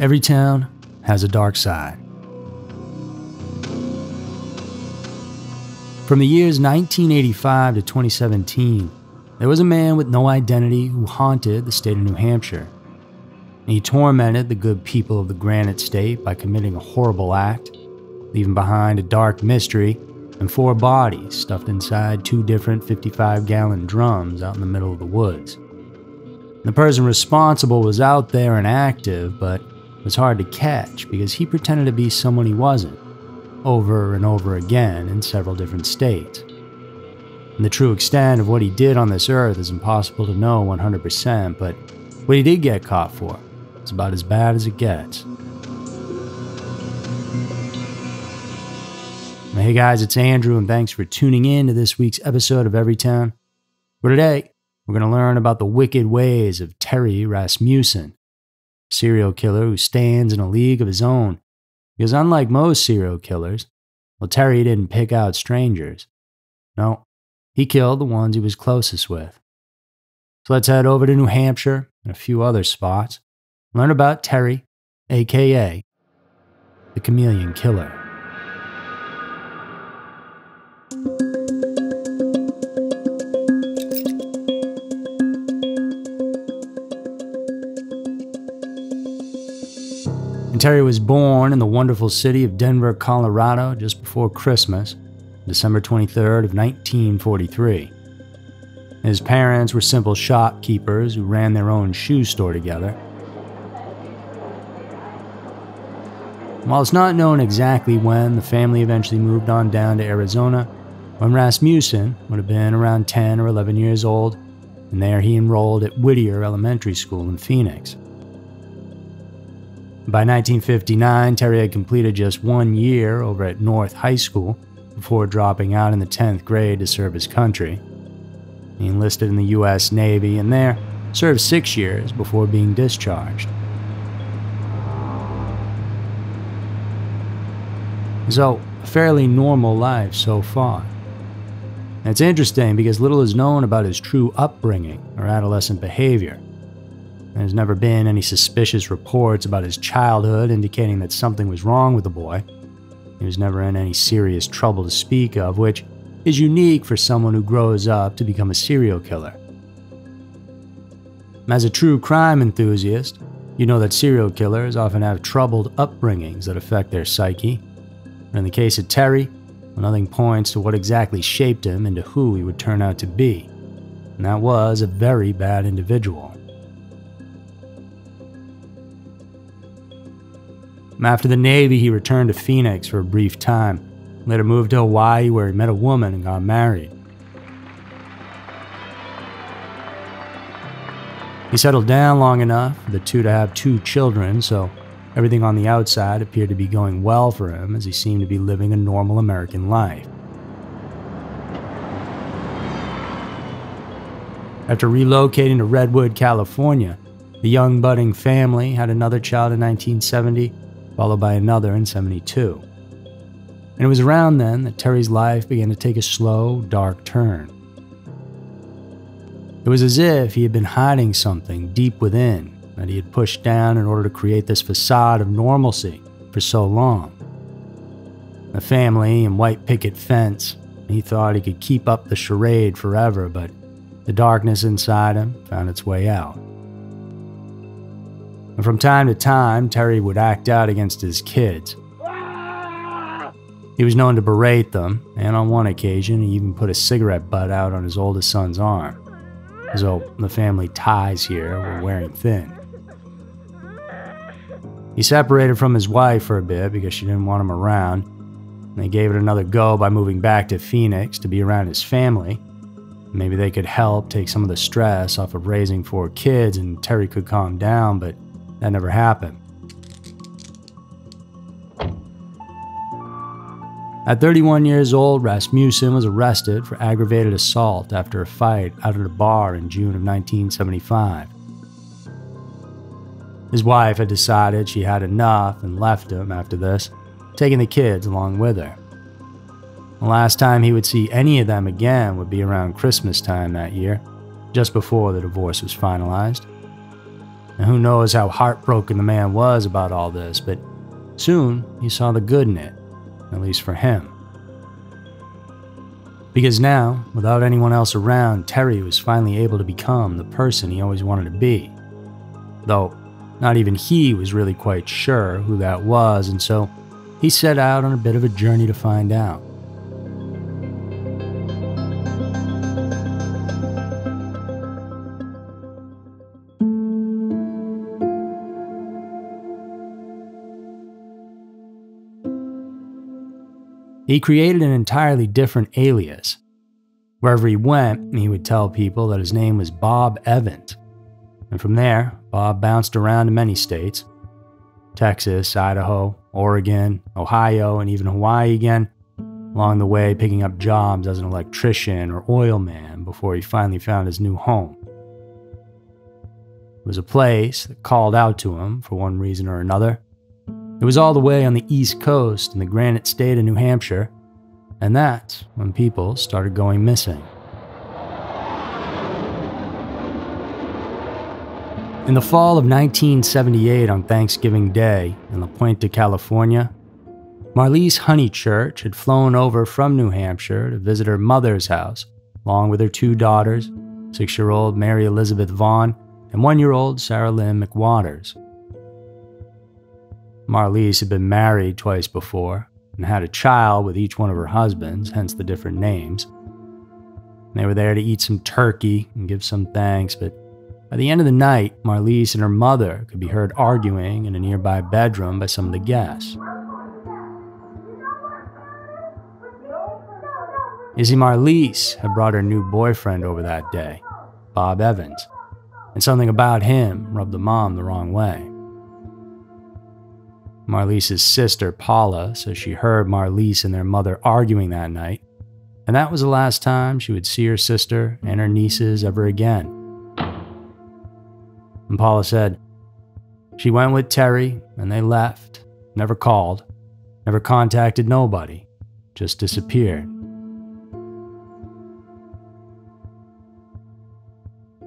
Every town has a dark side. From the years 1985 to 2017, there was a man with no identity who haunted the state of New Hampshire. He tormented the good people of the Granite State by committing a horrible act, leaving behind a dark mystery and 4 bodies stuffed inside 2 different 55-gallon drums out in the middle of the woods. The person responsible was out there and active, but was hard to catch because he pretended to be someone he wasn't, over and over again in several different states. And the true extent of what he did on this earth is impossible to know 100%, but what he did get caught for is about as bad as it gets. Hey guys, it's Andrew, and thanks for tuning in to this week's episode of Every Town, where today we're going to learn about the wicked ways of Terry Rasmussen, a serial killer who stands in a league of his own. Because unlike most serial killers, well, Terry didn't pick out strangers. No, he killed the ones he was closest with. So let's head over to New Hampshire and a few other spots, learn about Terry, aka the Chameleon Killer. Terry was born in the wonderful city of Denver, Colorado, just before Christmas, December 23rd of 1943. His parents were simple shopkeepers who ran their own shoe store together. While it's not known exactly when, the family eventually moved on down to Arizona, when Rasmussen would have been around 10 or 11 years old, and there he enrolled at Whittier Elementary School in Phoenix. By 1959, Terry had completed just 1 year over at North High School before dropping out in the 10th grade to serve his country. He enlisted in the U.S. Navy and there served 6 years before being discharged. So, a fairly normal life so far. And it's interesting because little is known about his true upbringing or adolescent behavior. There's never been any suspicious reports about his childhood indicating that something was wrong with the boy. He was never in any serious trouble to speak of, which is unique for someone who grows up to become a serial killer. As a true crime enthusiast, you know that serial killers often have troubled upbringings that affect their psyche. But in the case of Terry, nothing points to what exactly shaped him into who he would turn out to be. And that was a very bad individual. After the Navy, he returned to Phoenix for a brief time, later moved to Hawaii where he met a woman and got married. He settled down long enough for the two to have 2 children, so everything on the outside appeared to be going well for him as he seemed to be living a normal American life. After relocating to Redwood, California, the young budding family had another child in 1970, followed by another in 72. And it was around then that Terry's life began to take a slow, dark turn. It was as if he had been hiding something deep within that he had pushed down in order to create this facade of normalcy for so long. A family and white picket fence, he thought he could keep up the charade forever, but the darkness inside him found its way out. And from time to time, Terry would act out against his kids. He was known to berate them, and on one occasion, he even put a cigarette butt out on his oldest son's arm, as though the family ties here were wearing thin. He separated from his wife for a bit because she didn't want him around, and they gave it another go by moving back to Phoenix to be around his family. Maybe they could help take some of the stress off of raising 4 kids and Terry could calm down, but that never happened. At 31 years old, Rasmussen was arrested for aggravated assault after a fight out at a bar in June of 1975. His wife had decided she had enough and left him after this, taking the kids along with her. The last time he would see any of them again would be around Christmas time that year, just before the divorce was finalized. And who knows how heartbroken the man was about all this, but soon he saw the good in it, at least for him. Because now, without anyone else around, Terry was finally able to become the person he always wanted to be. Though, not even he was really quite sure who that was, and so he set out on a bit of a journey to find out. He created an entirely different alias. Wherever he went, he would tell people that his name was Bob Evans. And from there, Bob bounced around to many states. Texas, Idaho, Oregon, Ohio, and even Hawaii again, along the way picking up jobs as an electrician or oil man before he finally found his new home. It was a place that called out to him for one reason or another. It was all the way on the East Coast in the granite state of New Hampshire, and that's when people started going missing. In the fall of 1978 on Thanksgiving Day in La Puente, California, Marlise Honeychurch had flown over from New Hampshire to visit her mother's house, along with her two daughters, 6-year-old Mary Elizabeth Vaughn and 1-year-old Sarah Lynn McWaters. Marlise had been married twice before and had a child with each one of her husbands, hence the different names. They were there to eat some turkey and give some thanks, but by the end of the night, Marlise and her mother could be heard arguing in a nearby bedroom by some of the guests. You see, Marlise had brought her new boyfriend over that day, Bob Evans, and something about him rubbed the mom the wrong way. Marlise's sister, Paula, says she heard Marlise and their mother arguing that night, and that was the last time she would see her sister and her nieces ever again. And Paula said, she went with Terry and they left, never called, never contacted nobody, just disappeared.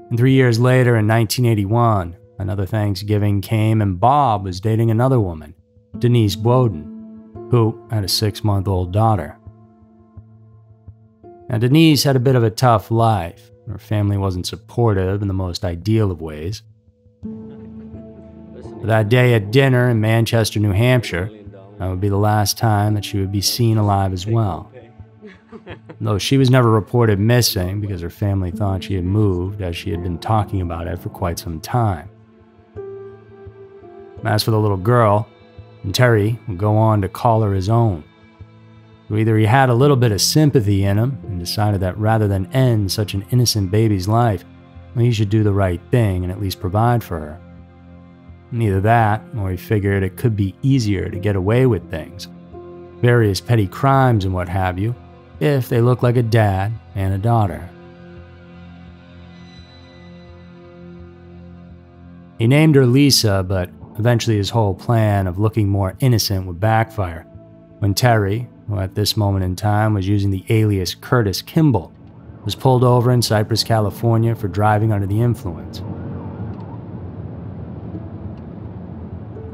And 3 years later, in 1981, another Thanksgiving came and Bob was dating another woman, Denise Bowden, who had a 6-month-old daughter. Now, Denise had a bit of a tough life. Her family wasn't supportive in the most ideal of ways. But that day at dinner in Manchester, New Hampshire, that would be the last time that she would be seen alive as well. Though she was never reported missing because her family thought she had moved, as she had been talking about it for quite some time. As for the little girl, and Terry would go on to call her his own. So either he had a little bit of sympathy in him and decided that rather than end such an innocent baby's life, well, he should do the right thing and at least provide for her. Neither that, or he figured it could be easier to get away with things, various petty crimes and what have you, if they look like a dad and a daughter. He named her Lisa, but eventually his whole plan of looking more innocent would backfire when Terry, who at this moment in time was using the alias Curtis Kimball, was pulled over in Cypress, California for driving under the influence.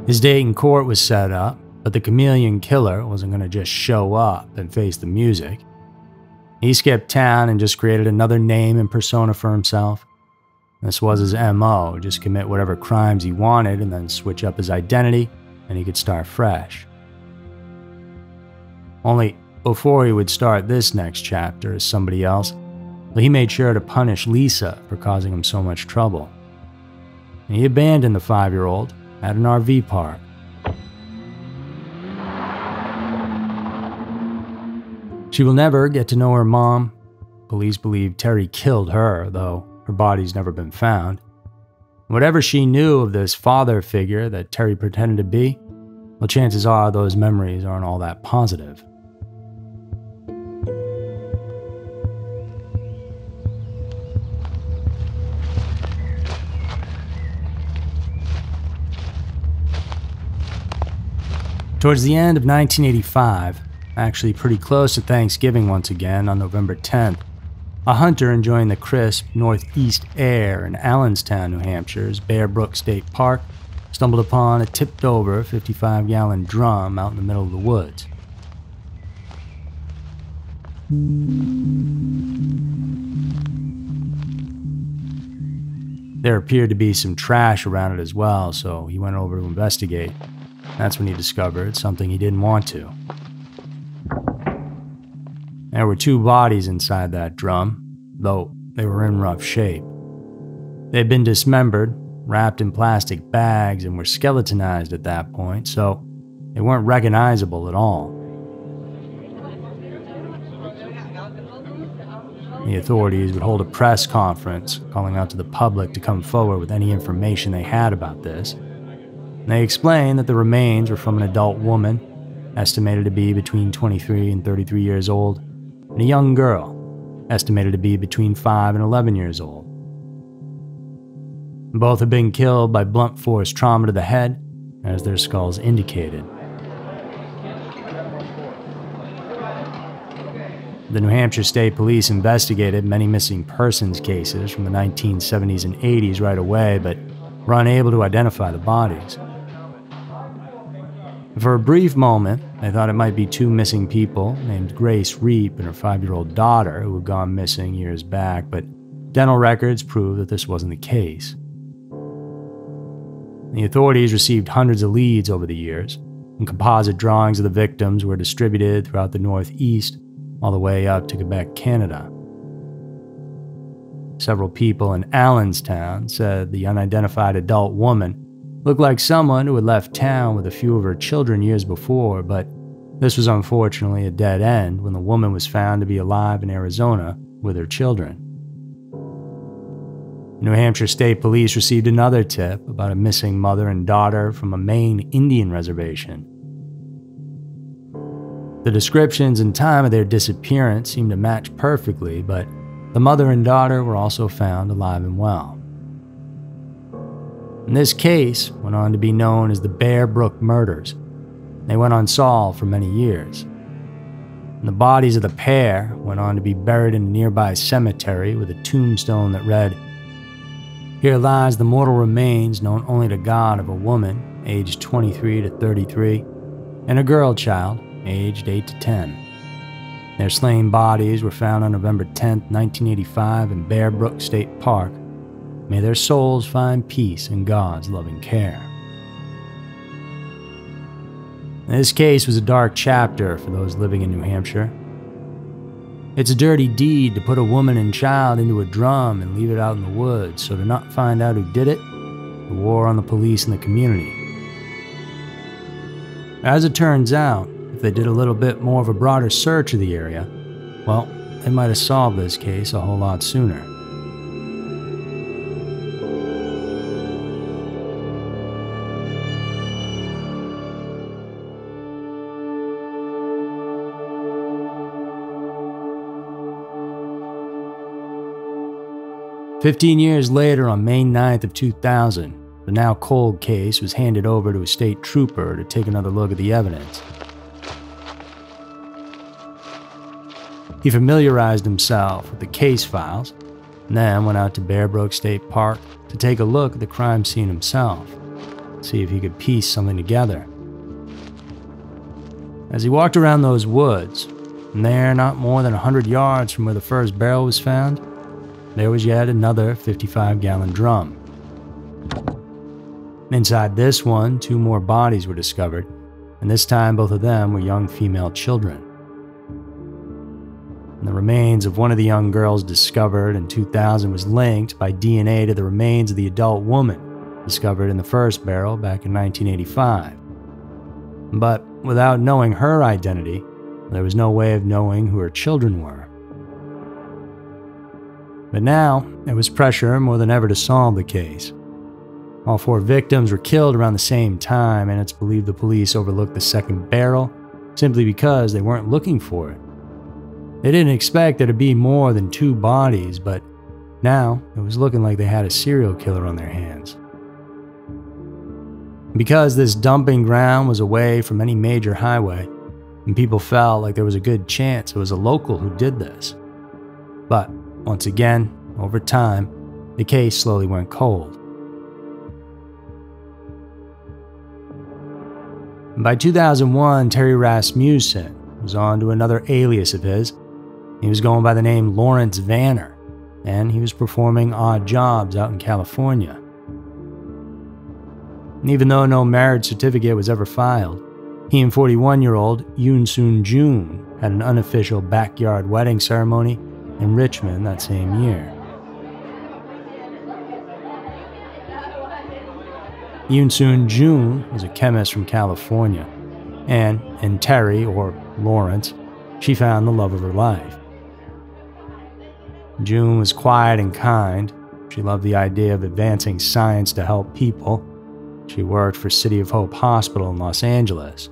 His date in court was set up, but the Chameleon killer wasn't going to just show up and face the music. He skipped town and just created another name and persona for himself. This was his MO, just commit whatever crimes he wanted and then switch up his identity and he could start fresh. Only before he would start this next chapter as somebody else, he made sure to punish Lisa for causing him so much trouble. And he abandoned the 5-year-old at an RV park. She will never get to know her mom. Police believe Terry killed her, though her body's never been found. Whatever she knew of this father figure that Terry pretended to be, well, chances are those memories aren't all that positive. Towards the end of 1985, actually pretty close to Thanksgiving once again on November 10th, A hunter enjoying the crisp northeast air in Allenstown, New Hampshire's Bear Brook State Park stumbled upon a tipped-over 55-gallon drum out in the middle of the woods. There appeared to be some trash around it as well, so he went over to investigate. That's when he discovered something he didn't want to. There were 2 bodies inside that drum, though they were in rough shape. They had been dismembered, wrapped in plastic bags, and were skeletonized at that point, so they weren't recognizable at all. The authorities would hold a press conference, calling out to the public to come forward with any information they had about this. And they explained that the remains were from an adult woman, estimated to be between 23 and 33 years old, and a young girl, estimated to be between 5 and 11 years old. Both had been killed by blunt force trauma to the head, as their skulls indicated. The New Hampshire State Police investigated many missing persons cases from the 1970s and 80s right away, but were unable to identify the bodies. For a brief moment, they thought it might be 2 missing people named Grace Reap and her 5-year-old daughter who had gone missing years back, but dental records proved that this wasn't the case. The authorities received hundreds of leads over the years, and composite drawings of the victims were distributed throughout the Northeast, all the way up to Quebec, Canada. Several people in Allenstown said the unidentified adult woman looked like someone who had left town with a few of her children years before, but this was unfortunately a dead end when the woman was found to be alive in Arizona with her children. New Hampshire State Police received another tip about a missing mother and daughter from a Maine Indian reservation. The descriptions and time of their disappearance seemed to match perfectly, but the mother and daughter were also found alive and well. And this case went on to be known as the Bear Brook Murders. They went unsolved for many years. And the bodies of the pair went on to be buried in a nearby cemetery with a tombstone that read, "Here lies the mortal remains known only to God of a woman, aged 23 to 33, and a girl child, aged 8 to 10. Their slain bodies were found on November 10, 1985 in Bear Brook State Park. May their souls find peace in God's loving care." This case was a dark chapter for those living in New Hampshire. It's a dirty deed to put a woman and child into a drum and leave it out in the woods, so to not find out who did it, the war on the police and the community. As it turns out, if they did a little bit more of a broader search of the area, well, they might have solved this case a whole lot sooner. "15 years later, on May 9th of 2000, the now cold case was handed over to a state trooper to take another look at the evidence. He familiarized himself with the case files, and then went out to Bear Brook State Park to take a look at the crime scene himself, see if he could piece something together. As he walked around those woods, and there, not more than 100 yards from where the first barrel was found, there was yet another 55-gallon drum. Inside this one, 2 more bodies were discovered, and this time both of them were young female children. And the remains of one of the young girls discovered in 2000 was linked by DNA to the remains of the adult woman discovered in the first barrel back in 1985. But without knowing her identity, there was no way of knowing who her children were. But now, there was pressure more than ever to solve the case. All 4 victims were killed around the same time, and it's believed the police overlooked the second barrel simply because they weren't looking for it. They didn't expect there to be more than 2 bodies, but now it was looking like they had a serial killer on their hands. Because this dumping ground was away from any major highway, and people felt like there was a good chance it was a local who did this. But once again, over time, the case slowly went cold. By 2001, Terry Rasmussen was on to another alias of his. He was going by the name Lawrence Vanner, and he was performing odd jobs out in California. And even though no marriage certificate was ever filed, he and 41-year-old Yoon Soon Jun had an unofficial backyard wedding ceremony in Richmond that same year. Yoon Soon Jun was a chemist from California, and in Terry, or Lawrence, she found the love of her life. June was quiet and kind. She loved the idea of advancing science to help people. She worked for City of Hope Hospital in Los Angeles.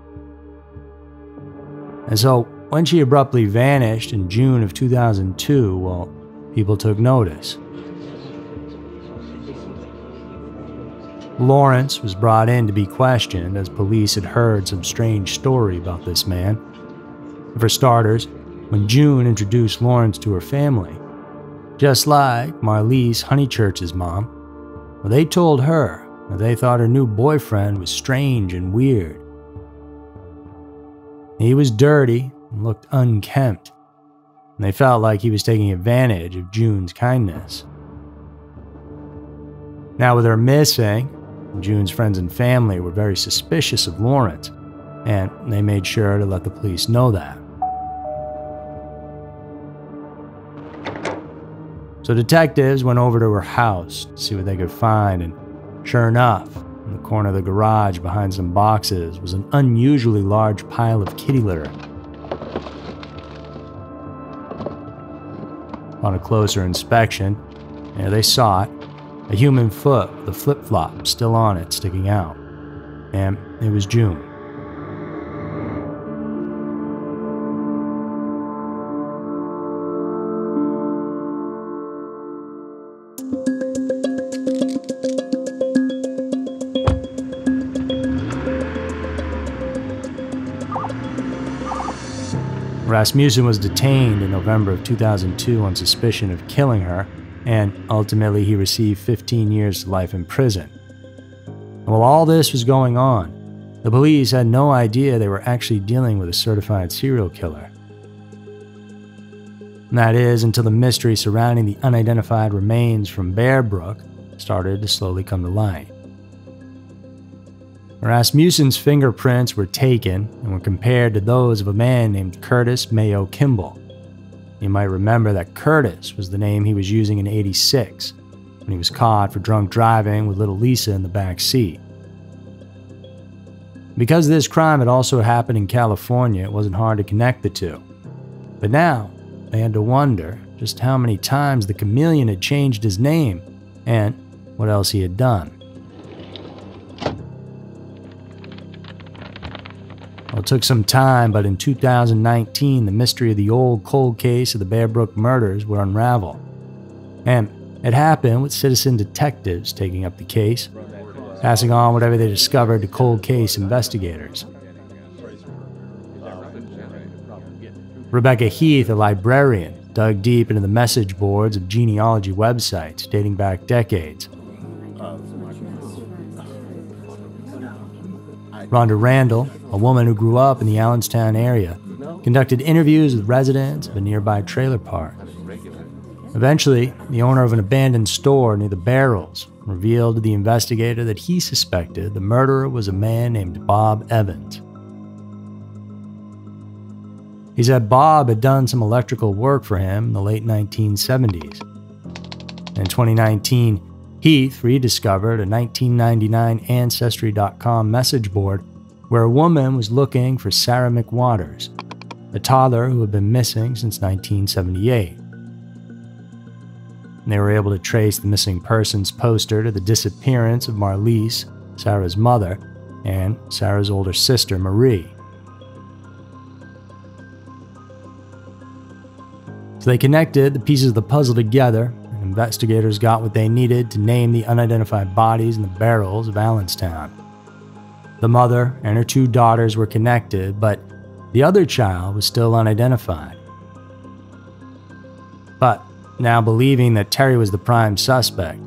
And so, when she abruptly vanished in June of 2002, well, people took notice. Lawrence was brought in to be questioned as police had heard some strange story about this man. For starters, when June introduced Lawrence to her family, just like Marlise Honeychurch's mom, well, they told her that they thought her new boyfriend was strange and weird. He was dirty and looked unkempt, and they felt like he was taking advantage of June's kindness. Now, with her missing, June's friends and family were very suspicious of Lawrence, and they made sure to let the police know that. So detectives went over to her house to see what they could find, and sure enough, in the corner of the garage behind some boxes was an unusually large pile of kitty litter. On a closer inspection, they saw it, a human foot with a flip-flop still on it sticking out, and it was June. Rasmussen was detained in November of 2002 on suspicion of killing her, and ultimately he received 15 years to life in prison. And while all this was going on, the police had no idea they were actually dealing with a certified serial killer. And that is until the mystery surrounding the unidentified remains from Bear Brook started to slowly come to light. Rasmussen's fingerprints were taken and were compared to those of a man named Curtis Mayo Kimball. You might remember that Curtis was the name he was using in '86 when he was caught for drunk driving with little Lisa in the back seat. Because this crime had also happened in California, it wasn't hard to connect the two. But now, they had to wonder just how many times the Chameleon had changed his name and what else he had done. Well, it took some time, but in 2019, the mystery of the old cold case of the Bear Brook murders would unravel. And it happened with citizen detectives taking up the case, passing on whatever they discovered to cold case investigators. Rebecca Heath, a librarian, dug deep into the message boards of genealogy websites dating back decades. Rhonda Randall, a woman who grew up in the Allenstown area, conducted interviews with residents of a nearby trailer park. Eventually, the owner of an abandoned store near the Barrels revealed to the investigator that he suspected the murderer was a man named Bob Evans. He said Bob had done some electrical work for him in the late 1970s. In 2019, Heath rediscovered a 1999 Ancestry.com message board where a woman was looking for Sarah McWaters, a toddler who had been missing since 1978. And they were able to trace the missing persons poster to the disappearance of Marlise, Sarah's mother, and Sarah's older sister, Marie. So they connected the pieces of the puzzle together. Investigators got what they needed to name the unidentified bodies in the Barrels of Allenstown. The mother and her two daughters were connected, but the other child was still unidentified. But Now believing that Terry was the prime suspect,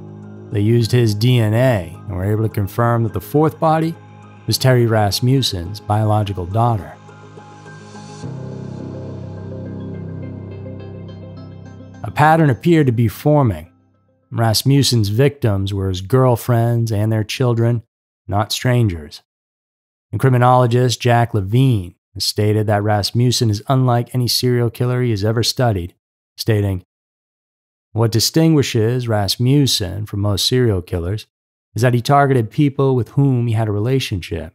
they used his DNA and were able to confirm that the fourth body was Terry Rasmussen's biological daughter. A pattern appeared to be forming. Rasmussen's victims were his girlfriends and their children, not strangers. And criminologist Jack Levine has stated that Rasmussen is unlike any serial killer he has ever studied, stating, "What distinguishes Rasmussen from most serial killers is that he targeted people with whom he had a relationship.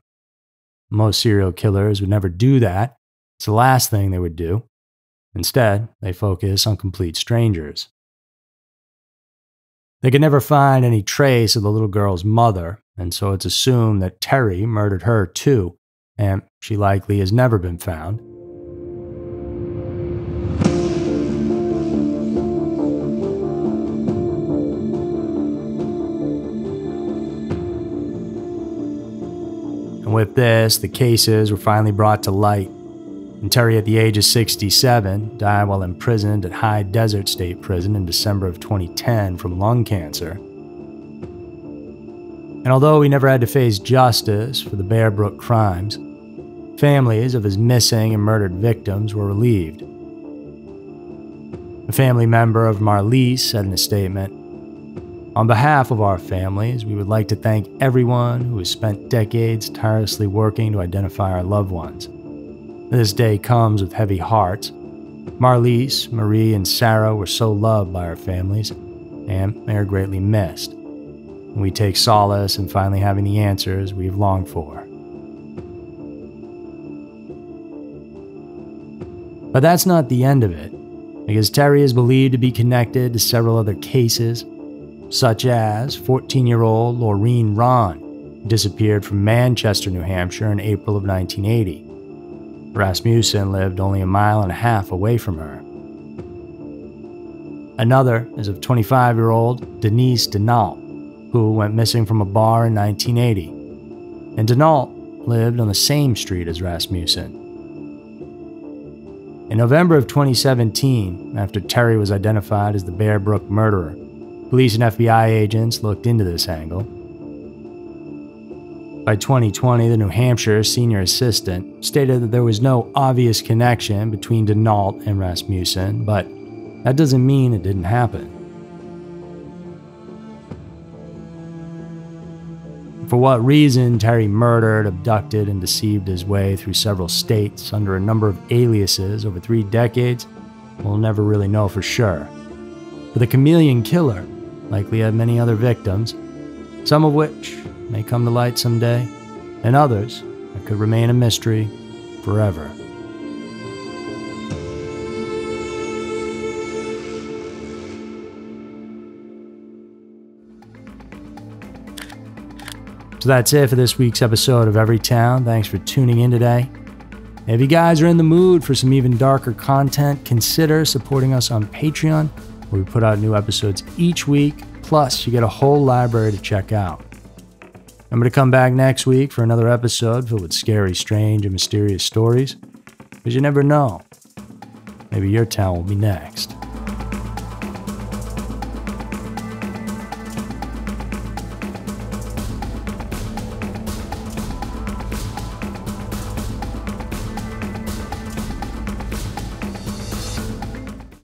Most serial killers would never do that. It's the last thing they would do. Instead, they focus on complete strangers." They could never find any trace of the little girl's mother, and so it's assumed that Terry murdered her too, and she likely has never been found. And with this, the cases were finally brought to light, and Terry, at the age of 67, died while imprisoned at High Desert State Prison in December of 2010 from lung cancer. And although he never had to face justice for the Bear Brook crimes, families of his missing and murdered victims were relieved. A family member of Marlise said in a statement, "On behalf of our families, we would like to thank everyone who has spent decades tirelessly working to identify our loved ones. This day comes with heavy hearts. Marlise, Marie, and Sarah were so loved by our families, and they are greatly missed. And we take solace in finally having the answers we've longed for." But that's not the end of it, because Terry is believed to be connected to several other cases, such as 14-year-old Laureen Ron, who disappeared from Manchester, New Hampshire in April of 1980. Rasmussen lived only a mile and a half away from her. Another is of 25-year-old Denise Denault, who went missing from a bar in 1980, and Denault lived on the same street as Rasmussen. In November of 2017, after Terry was identified as the Bear Brook murderer, police and FBI agents looked into this angle. By 2020, the New Hampshire senior assistant stated that there was no obvious connection between Denault and Rasmussen, but that doesn't mean it didn't happen. For what reason Terry murdered, abducted, and deceived his way through several states under a number of aliases over 3 decades, we'll never really know for sure. But the Chameleon killer likely had many other victims, some of which may come to light someday, and others that could remain a mystery forever. So that's it for this week's episode of Everytown. Thanks for tuning in today. If you guys are in the mood for some even darker content, consider supporting us on Patreon, where we put out new episodes each week, plus you get a whole library to check out. I'm going to come back next week for another episode filled with scary, strange, and mysterious stories, because you never know. Maybe your town will be next.